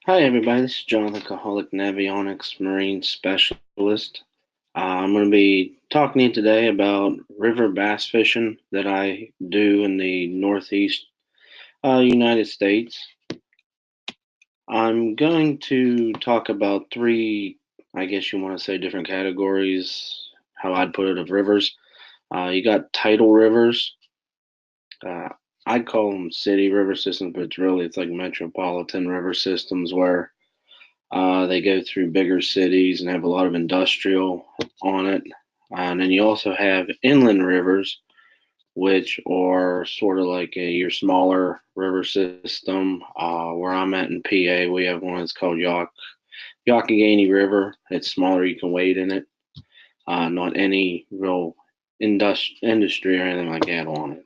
Hi everybody, this is Jonathan Coholich, Navionics Marine Specialist. I'm going to be talking to you today about river bass fishing that I do in the northeast United States. I'm going to talk about three, I guess you want to say different categories, how I'd put it, of rivers. You got tidal rivers. Uh, I'd call them city river systems, but it's like metropolitan river systems where they go through bigger cities and have a lot of industrial on it. And then you also have inland rivers, which are sort of like your smaller river system. Where I'm at in PA, we have one that's called Youghiogheny River. It's smaller, you can wade in it. Not any real industry or anything like that on it.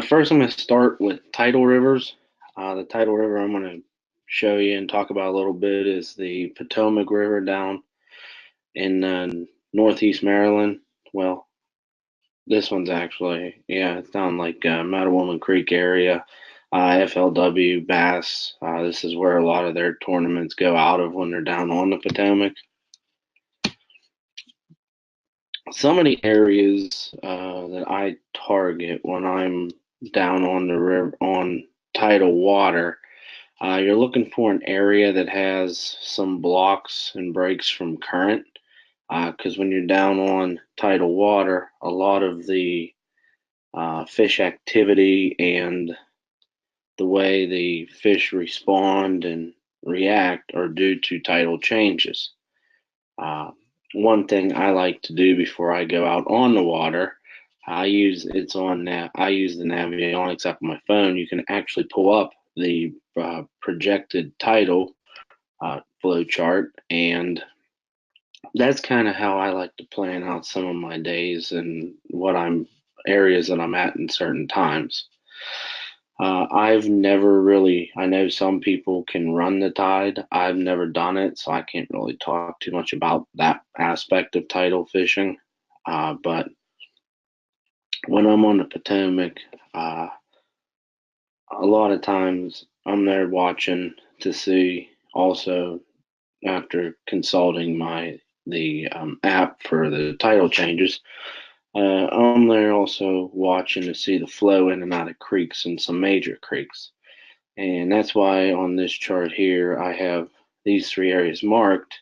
First, I'm going to start with tidal rivers. The tidal river I'm going to show you and talk about a little bit is the Potomac River down in northeast Maryland. Well, this one's actually, yeah, it's down like Mattawoman Creek area, FLW Bass. This is where a lot of their tournaments go out of when they're down on the Potomac. Some of the areas that I target when I'm down on the river on tidal water. You're looking for an area that has some blocks and breaks from current, because when you're down on tidal water, a lot of the fish activity and the way the fish respond and react are due to tidal changes. Uh, One thing I like to do before I go out on the water, I use the Navionics app on my phone. You can actually pull up the projected tidal flow chart, and that's kind of how I like to plan out some of my days and what I'm areas that I'm at in certain times. I've never really, I know some people can run the tide. I've never done it, so I can't really talk too much about that aspect of tidal fishing. But when I'm on the Potomac, uh, a lot of times I'm there watching to see also after consulting the app for the title changes. I'm there also watching to see the flow in and out of creeks and some major creeks. And that's why on this chart here, I have these three areas marked.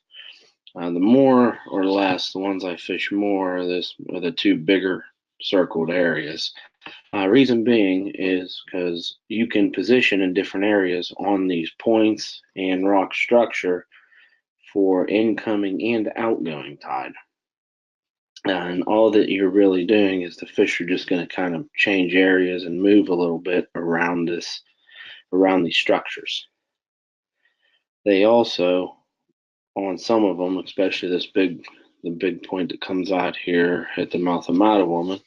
The more or less, the ones I fish more are the two bigger circled areas. Reason being is because you can position in different areas on these points and rock structure for incoming and outgoing tide. And all that you're really doing is the fish are just going to kind of change areas and move a little bit around these structures. They also, on some of them, especially the big point that comes out here at the mouth of Mattawoman,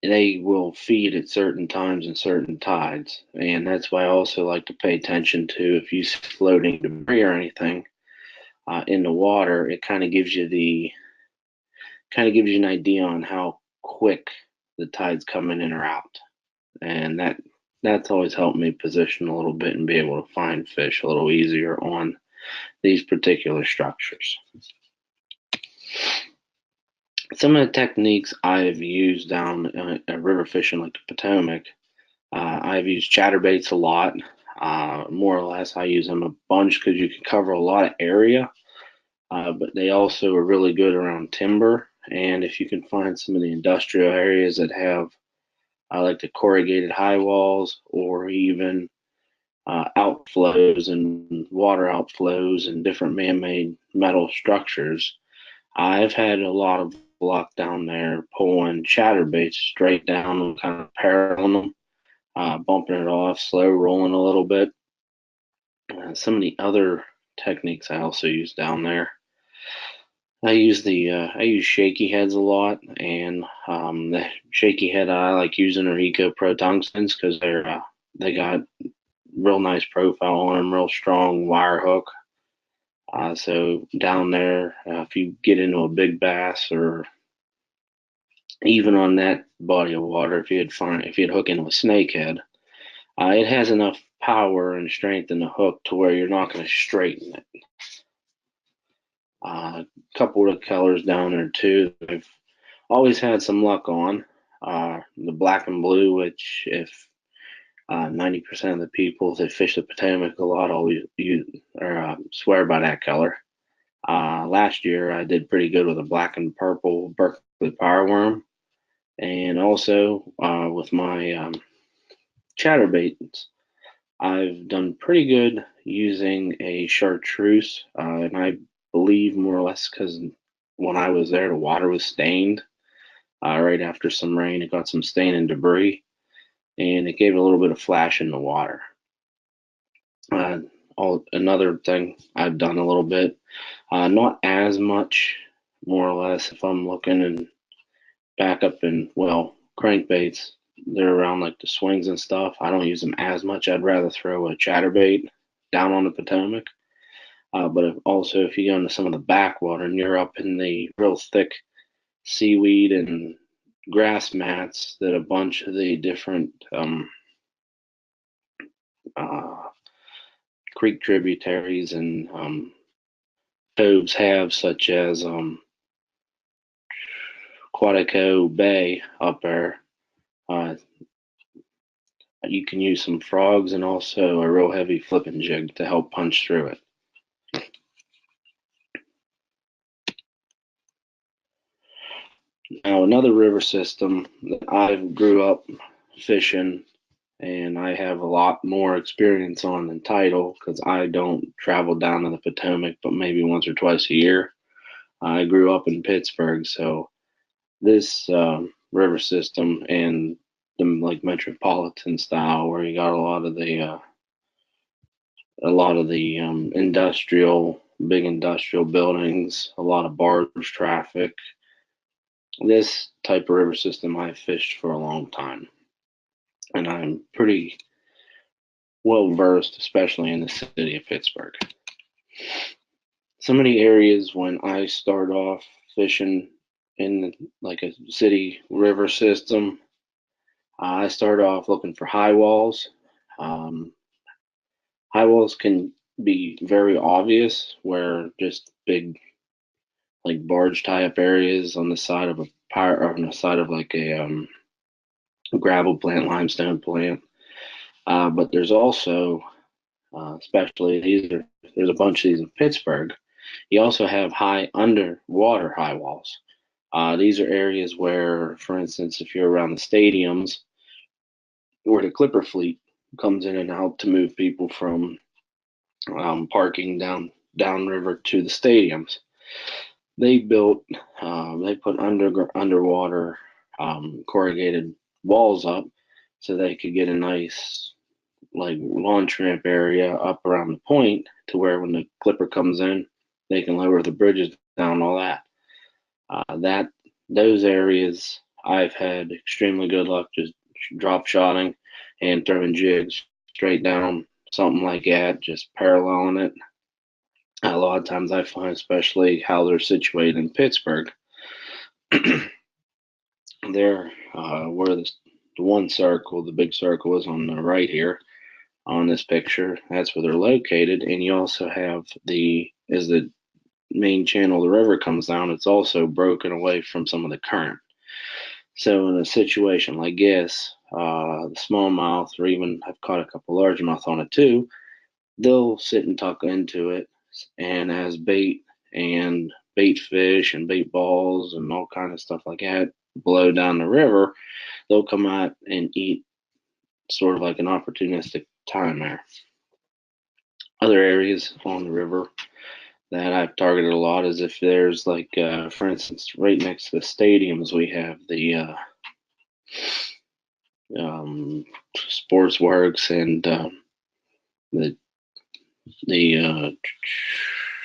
they will feed at certain times and certain tides, and that's why I also like to pay attention to if you see floating debris or anything in the water. It kind of gives you an idea on how quick the tide's coming in or out, and that's always helped me position a little bit and be able to find fish a little easier on these particular structures. Some of the techniques I've used down river fishing like the Potomac, I've used chatterbaits a lot. More or less, I use them a bunch because you can cover a lot of area, but they also are really good around timber. And if you can find some of the industrial areas that have like the corrugated high walls or even outflows and water outflows and different man-made metal structures, I've had a lot of luck down there pulling chatterbaits straight down and kind of paralleling them, bumping it off, slow rolling a little bit. Some of the other techniques I also use down there. I use shaky heads a lot, and the shaky head I like using are Eco Pro tungstens because they got real nice profile on them, real strong wire hook. So down there, if you get into a big bass or even on that body of water, if you'd hook into a snakehead, It has enough power and strength in the hook to where you're not going to straighten it. A couple of colors down there too I've always had some luck on. The black and blue, which if 90% of the people that fish the Potomac a lot always use or swear by that color. Last year I did pretty good with a black and purple Berkeley Powerworm, and also with my chatterbaits. I've done pretty good using a chartreuse, and I believe more or less because when I was there, the water was stained right after some rain. It got some stain and debris, and it gave it a little bit of flash in the water. Another thing I've done a little bit, not as much, more or less, if I'm looking and back up in, well, crankbaits, they're around like the swings and stuff. I don't use them as much. I'd rather throw a chatterbait down on the Potomac. But also, if you go into some of the backwater and you're up in the real thick seaweed and grass mats that a bunch of the different creek tributaries and coves have, such as Quantico Bay up there, you can use some frogs and also a real heavy flipping jig to help punch through it. Now, another river system that I grew up fishing and I have a lot more experience on than Tidal because I don't travel down to the Potomac but maybe once or twice a year. I grew up in Pittsburgh, so this river system and the like metropolitan style where you got a lot of the big industrial buildings, a lot of barge traffic. This type of river system I've fished for a long time, and I'm pretty well versed, especially in the city of Pittsburgh. Some of the areas when I start off fishing in like a city river system, I start off looking for high walls. High walls can be very obvious, where just big like barge tie-up areas on the side of a or on the side of like a gravel plant, limestone plant. But there's also, especially there's a bunch of these in Pittsburgh. You also have underwater high walls. These are areas where, for instance, if you're around the stadiums, where the Clipper fleet comes in and out to move people from parking downriver to the stadiums, they put underwater corrugated walls up so they could get a nice like launch ramp area up around the point to where when the Clipper comes in, they can lower the bridges down, all that. Those areas I've had extremely good luck just drop shotting and throwing jigs straight down, something like that, just paralleling it. A lot of times I find, especially how they're situated in Pittsburgh, they're where the one circle, the big circle, is on the right here on this picture. That's where they're located, and you also have as the main channel the river comes down, it's also broken away from some of the current. So in a situation like this, the smallmouth, or even I've caught a couple largemouth on it too, they'll sit and tuck into it, and as bait and bait fish and bait balls and all kind of stuff like that blow down the river, they'll come out and eat, sort of like an opportunistic time there. Other areas on the river that I've targeted a lot is if there's like, for instance, right next to the stadiums, we have the Sports Works and the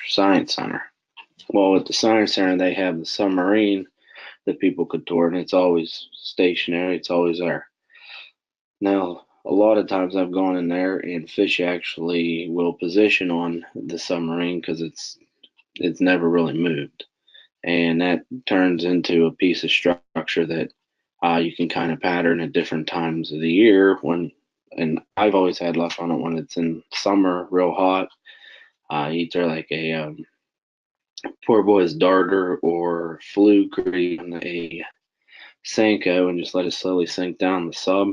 Science Center. Well, at the Science Center, they have the submarine that people could tour, and it's always stationary. It's always there. Now, a lot of times I've gone in there and fish actually will position on the submarine because it's never really moved, and that turns into a piece of structure that you can kind of pattern at different times of the year when and I've always had luck on it when it's in summer, real hot. Either like a poor boy's darter or fluke or even a Senko, and just let it slowly sink down the sub.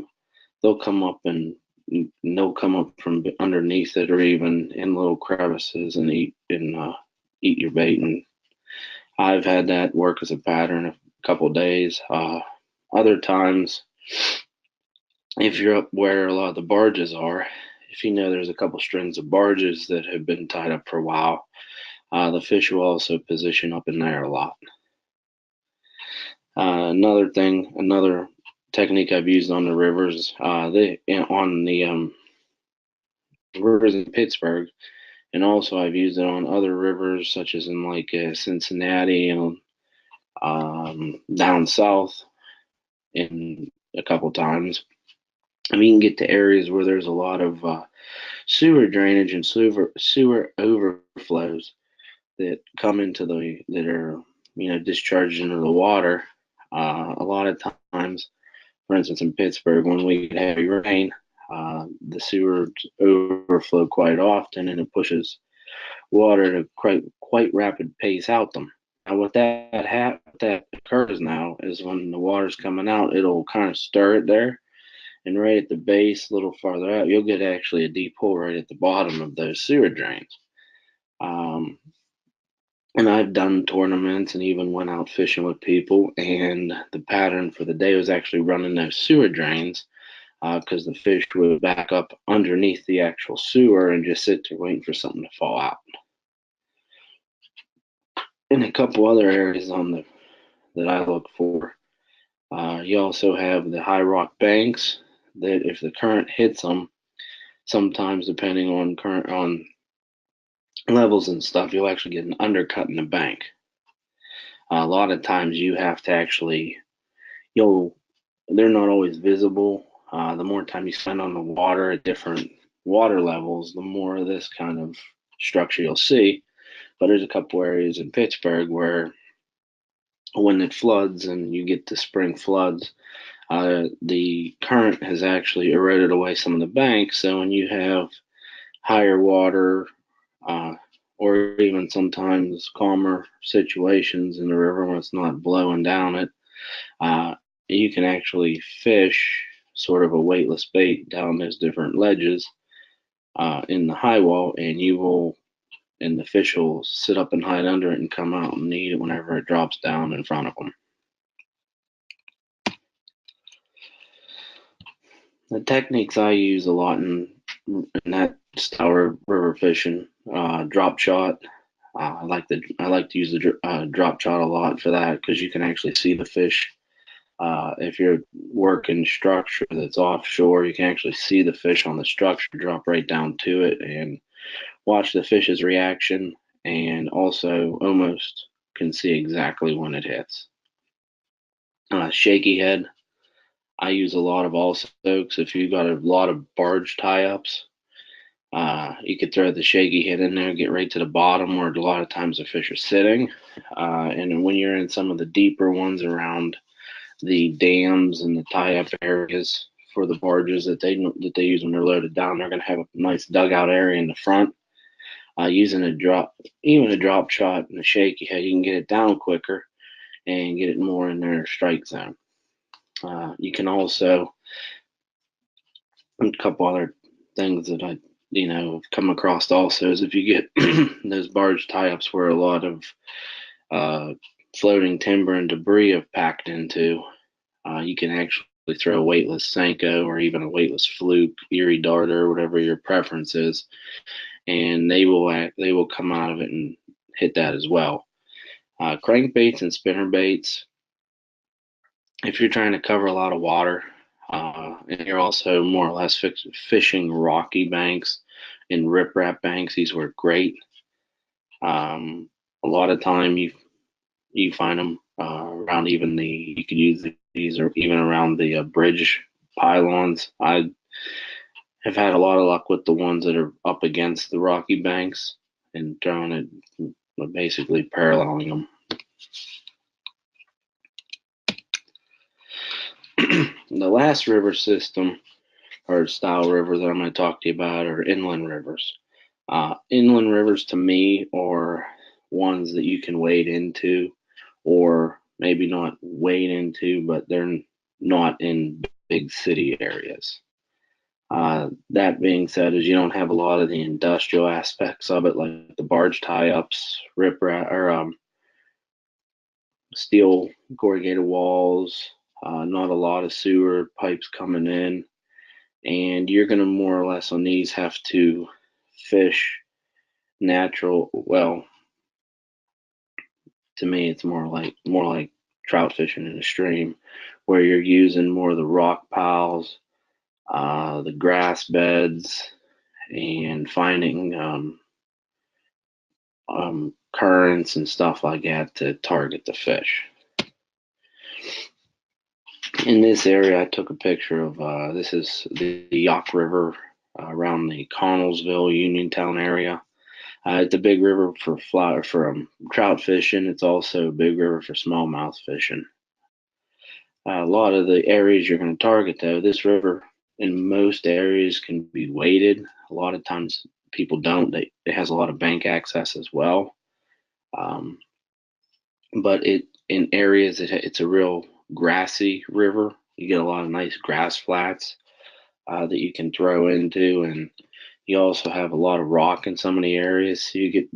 They'll come up from underneath it or even in little crevices and eat your bait. And I've had that work as a pattern a couple of days. Other times, if you're up where a lot of the barges are, if you know there's a couple strings of barges that have been tied up for a while, the fish will also position up in there a lot. Another technique I've used on the rivers, on the rivers in Pittsburgh, and also I've used it on other rivers such as in like Cincinnati and down south in a couple times. I mean, you can get to areas where there's a lot of sewer drainage and sewer overflows that come into that are discharged into the water. A lot of times, for instance, in Pittsburgh, when we get heavy rain, the sewers overflow quite often, and it pushes water at a quite rapid pace out them. Now, what that occurs now is when the water's coming out, it'll kind of stir it there, and right at the base, a little farther out, you'll get actually a deep hole right at the bottom of those sewer drains. And I've done tournaments and even went out fishing with people, and the pattern for the day was actually running those sewer drains because the fish would back up underneath the actual sewer and just sit there waiting for something to fall out. In a couple other areas that I look for, you also have the high rock banks that if the current hits them, sometimes depending on levels and stuff, you'll actually get an undercut in the bank. A lot of times you have to actually, they're not always visible. The more time you spend on the water at different water levels, the more of this kind of structure you'll see. But there's a couple areas in Pittsburgh where when it floods and you get the spring floods, the current has actually eroded away some of the banks. So when you have higher water, or even sometimes calmer situations in the river when it's not blowing down it, you can actually fish sort of a weightless bait down those different ledges in the high wall, and the fish will sit up and hide under it and come out and eat it whenever it drops down in front of them. The techniques I use a lot in that style of river fishing, drop shot. I like to use the drop shot a lot for that because you can actually see the fish. If you're working structure that's offshore, you can actually see the fish on the structure drop right down to it and watch the fish's reaction, and also almost can see exactly when it hits. Shaky head, I use a lot of also because if you've got a lot of barge tie-ups, you could throw the shaky head in there, get right to the bottom where a lot of times the fish are sitting. And when you're in some of the deeper ones around the dams and the tie-up areas for the barges that they use when they're loaded down, they're going to have a nice dugout area in the front. Using a drop shot and a shaky head, you can get it down quicker and get it more in their strike zone. You can also, a couple other things that I come across also is if you get those barge tie-ups where a lot of floating timber and debris have packed into, you can actually throw a weightless Senko or even a weightless fluke, Erie darter, whatever your preference is, and they will come out of it and hit that as well. Crankbaits and spinner baits, if you're trying to cover a lot of water, and you're also more or less fishing rocky banks and riprap banks, these work great. A lot of time you find them around even you could use these or even around the bridge pylons. I have had a lot of luck with the ones that are up against the rocky banks and throwing it, basically paralleling them. The last river system or style rivers that I'm going to talk to you about are inland rivers. Inland rivers to me are ones that you can wade into, or maybe not wade into, but they're not in big city areas. That being said, is you don't have a lot of the industrial aspects of it, like the barge tie-ups, riprap, or steel corrugated walls. Not a lot of sewer pipes coming in, and you're going to more or less on these have to fish natural. Well, to me, it's more like trout fishing in a stream, where you're using more of the rock piles, the grass beds, and finding currents and stuff like that to target the fish. In this area, I took a picture of this is the Yaak River around the Connellsville, Uniontown area. It's a big river for trout fishing. It's also a big river for smallmouth fishing. A lot of the areas you're going to target, though, this river in most areas can be waded. A lot of times people don't. It has a lot of bank access as well. But in areas it's a real grassy river. You get a lot of nice grass flats that you can throw into, and you also have a lot of rock in some of the areas. So you get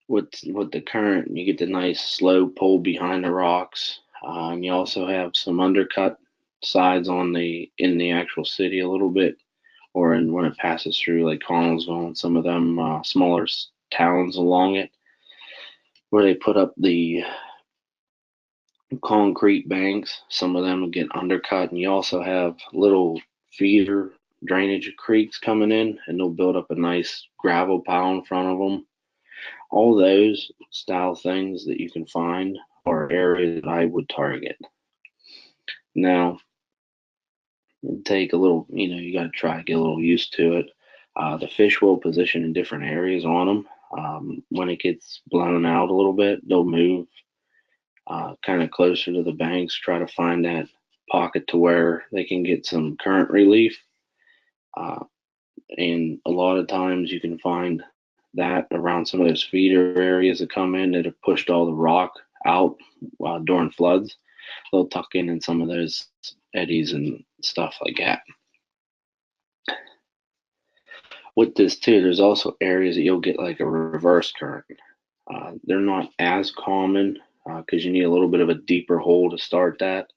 with the current, you get the nice slow pull behind the rocks, and you also have some undercut sides in the actual city a little bit, or when it passes through like Connellsville and some of them smaller towns along it, where they put up the concrete banks. Some of them get undercut, and you also have little feeder drainage creeks coming in, and they'll build up a nice gravel pile in front of them. All those style things that you can find are areas that I would target. Now, take a little, you got to try to get a little used to it. The fish will position in different areas on them. When it gets blown out a little bit, they'll move kind of closer to the banks, try to find that pocket to where they can get some current relief. And a lot of times you can find that around some of those feeder areas that come in that have pushed all the rock out during floods. They'll tuck in some of those eddies and stuff like that. With this too, there's also areas that you'll get like a reverse current. They're not as common because you need a little bit of a deeper hole to start that.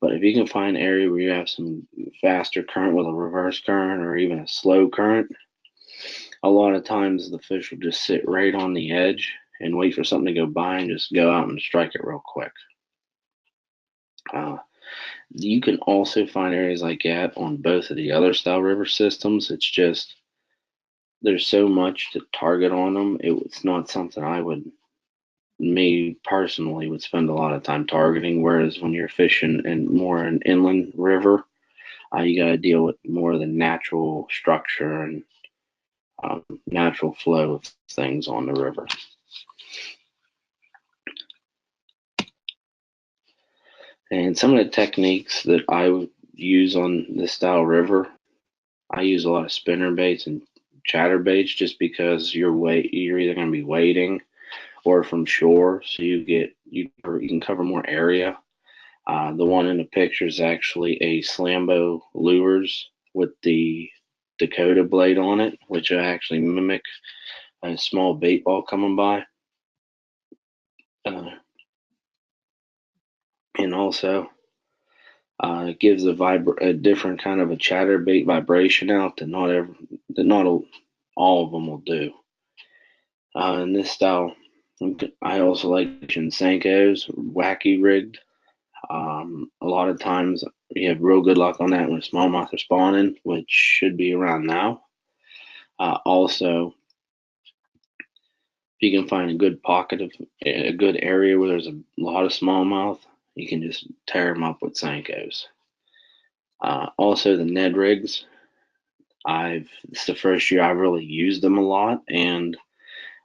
But if you can find an area where you have some faster current with a reverse current or even a slow current, a lot of times the fish will just sit right on the edge and wait for something to go by and just go out and strike it real quick. You can also find areas like that on both of the other style river systems. It's just there's so much to target on them. It's not something me personally would spend a lot of time targeting. Whereas when you're fishing in more an inland river, you got to deal with more of the natural structure and natural flow of things on the river. And some of the techniques that I would use on this style river, I use a lot of spinner baits and chatter baits just because you're either going to be wading or from shore, so you can cover more area. The one in the picture is actually a Slambo lures with the Dakota blade on it, which actually mimic a small bait ball coming by. And also it gives a different kind of a chatterbait vibration out that not all of them will do. In this style, I also like Senkos, wacky rigged. A lot of times you have real good luck on that when smallmouth are spawning, which should be around now. Also, if you can find a good pocket of a good area where there's a lot of smallmouth, you can just tear them up with Senkos. Also, the Ned rigs. It's the first year I've really used them a lot, and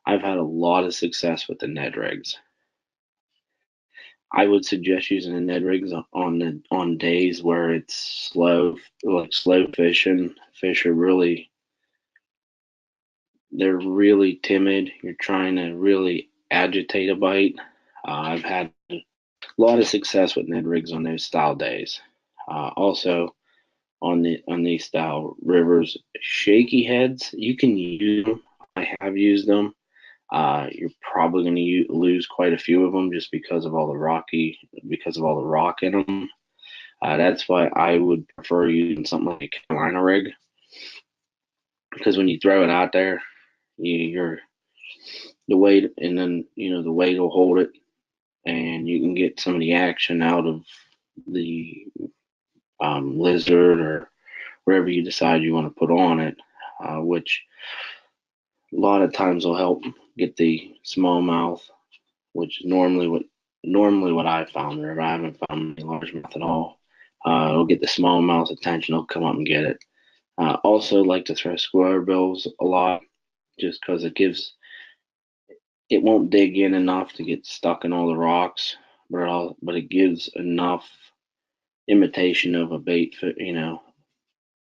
I've had a lot of success with the Ned rigs. I would suggest using the Ned rigs on days where it's slow, like slow fishing. Fish are they're really timid. You're trying to really agitate a bite. I've had a lot of success with Ned rigs on those style days. Also on these style rivers, shaky heads, you can use them. I have used them. You're probably going to lose quite a few of them just because of all the rock in them. That's why I would prefer using something like a Carolina rig, because when you throw it out there, you're the weight, and then the weight will hold it, and you can get some of the action out of the lizard or wherever you decide you want to put on it, which a lot of times will help get the smallmouth, which is normally what I found there. I haven't found any largemouth at all. It'll get the smallmouth's attention. It'll come up and get it. Also like to throw square bills a lot, just because it won't dig in enough to get stuck in all the rocks, but it gives enough imitation of a bait,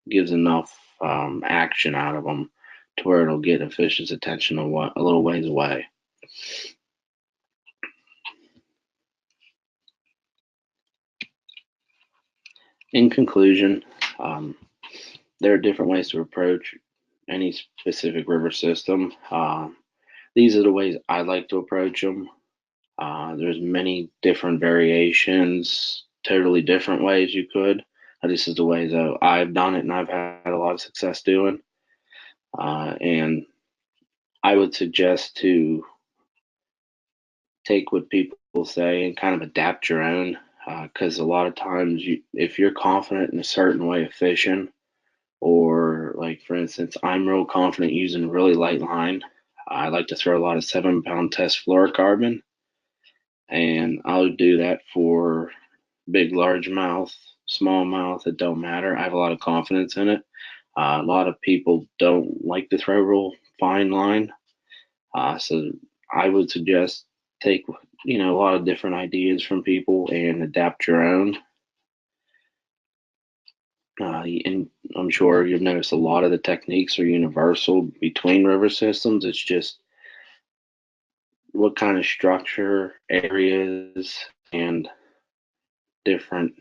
gives enough action out of them to where it'll get a fish's attention a little ways away. In conclusion, there are different ways to approach any specific river system. These are the ways I like to approach them. There's many different variations, totally different ways you could. This is the ways that I've done it, and I've had a lot of success doing. And I would suggest to take what people say and kind of adapt your own, because a lot of times, if you're confident in a certain way of fishing, or like for instance, I'm real confident using a really light line. I like to throw a lot of 7-pound test fluorocarbon, and I'll do that for big, largemouth, smallmouth. It don't matter. I have a lot of confidence in it. A lot of people don't like to throw real fine line, so I would suggest take a lot of different ideas from people and adapt your own. And I'm sure you've noticed a lot of the techniques are universal between river systems. It's just what kind of structure, areas, and different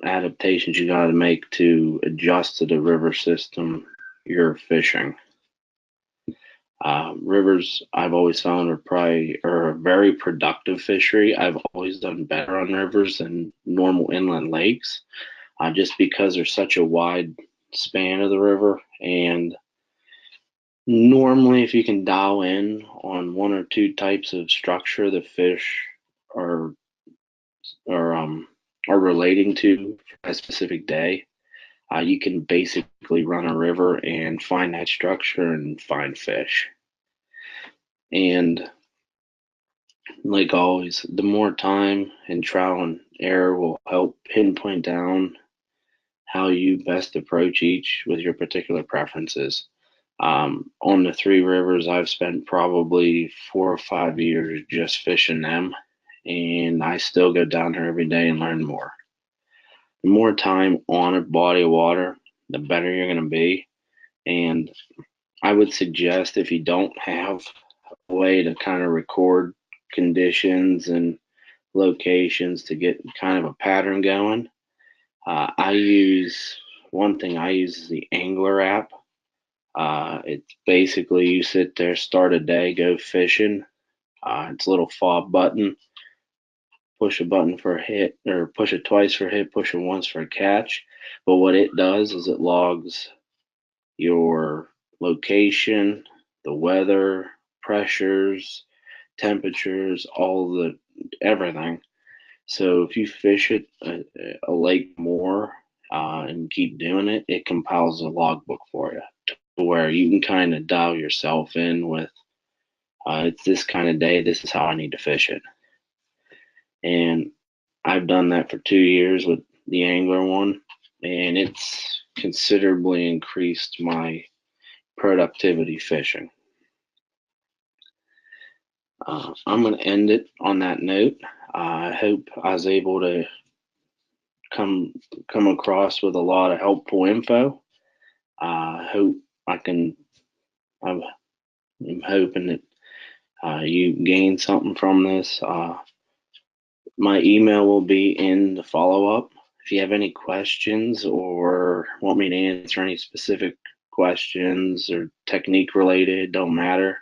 adaptations you got to make to adjust to the river system you're fishing. Rivers, I've always found, are a very productive fishery. I've always done better on rivers than normal inland lakes, just because there's such a wide span of the river. And normally, if you can dial in on one or two types of structure the fish are are um are relating to for a specific day, you can basically run a river and find that structure and find fish. And like always, the more time and trial and error will help pinpoint down how you best approach each with your particular preferences. On the three rivers, I've spent probably 4 or 5 years just fishing them, and I still go down here every day and learn more. The more time on a body of water, the better you're going to be. And I would suggest, if you don't have a way to kind of record conditions and locations to get kind of a pattern going, I use one thing I use is the Angler app. It's basically you sit there, start a day, go fishing. It's a little fob button. Push a button for a hit, or push it twice for a hit, push it once for a catch. But what it does is it logs your location, the weather, pressures, temperatures, everything. So if you fish it a lake more and keep doing it, it compiles a logbook for you, to where you can kind of dial yourself in with it's this kind of day, this is how I need to fish it. And I've done that for 2 years with the Angler one, and it's considerably increased my productivity fishing. I'm going to end it on that note. I hope I was able to come across with a lot of helpful info. I hope I can. I'm hoping that you gain something from this. My email will be in the follow up. If you have any questions or want me to answer any specific questions or technique related, don't matter.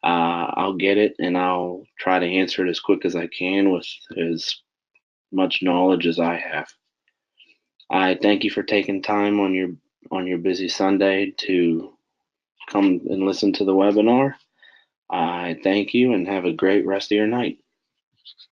I'll get it and I'll try to answer it as quick as I can with as much knowledge as I have. I thank you for taking time on your busy Sunday to come and listen to the webinar. I thank you and have a great rest of your night.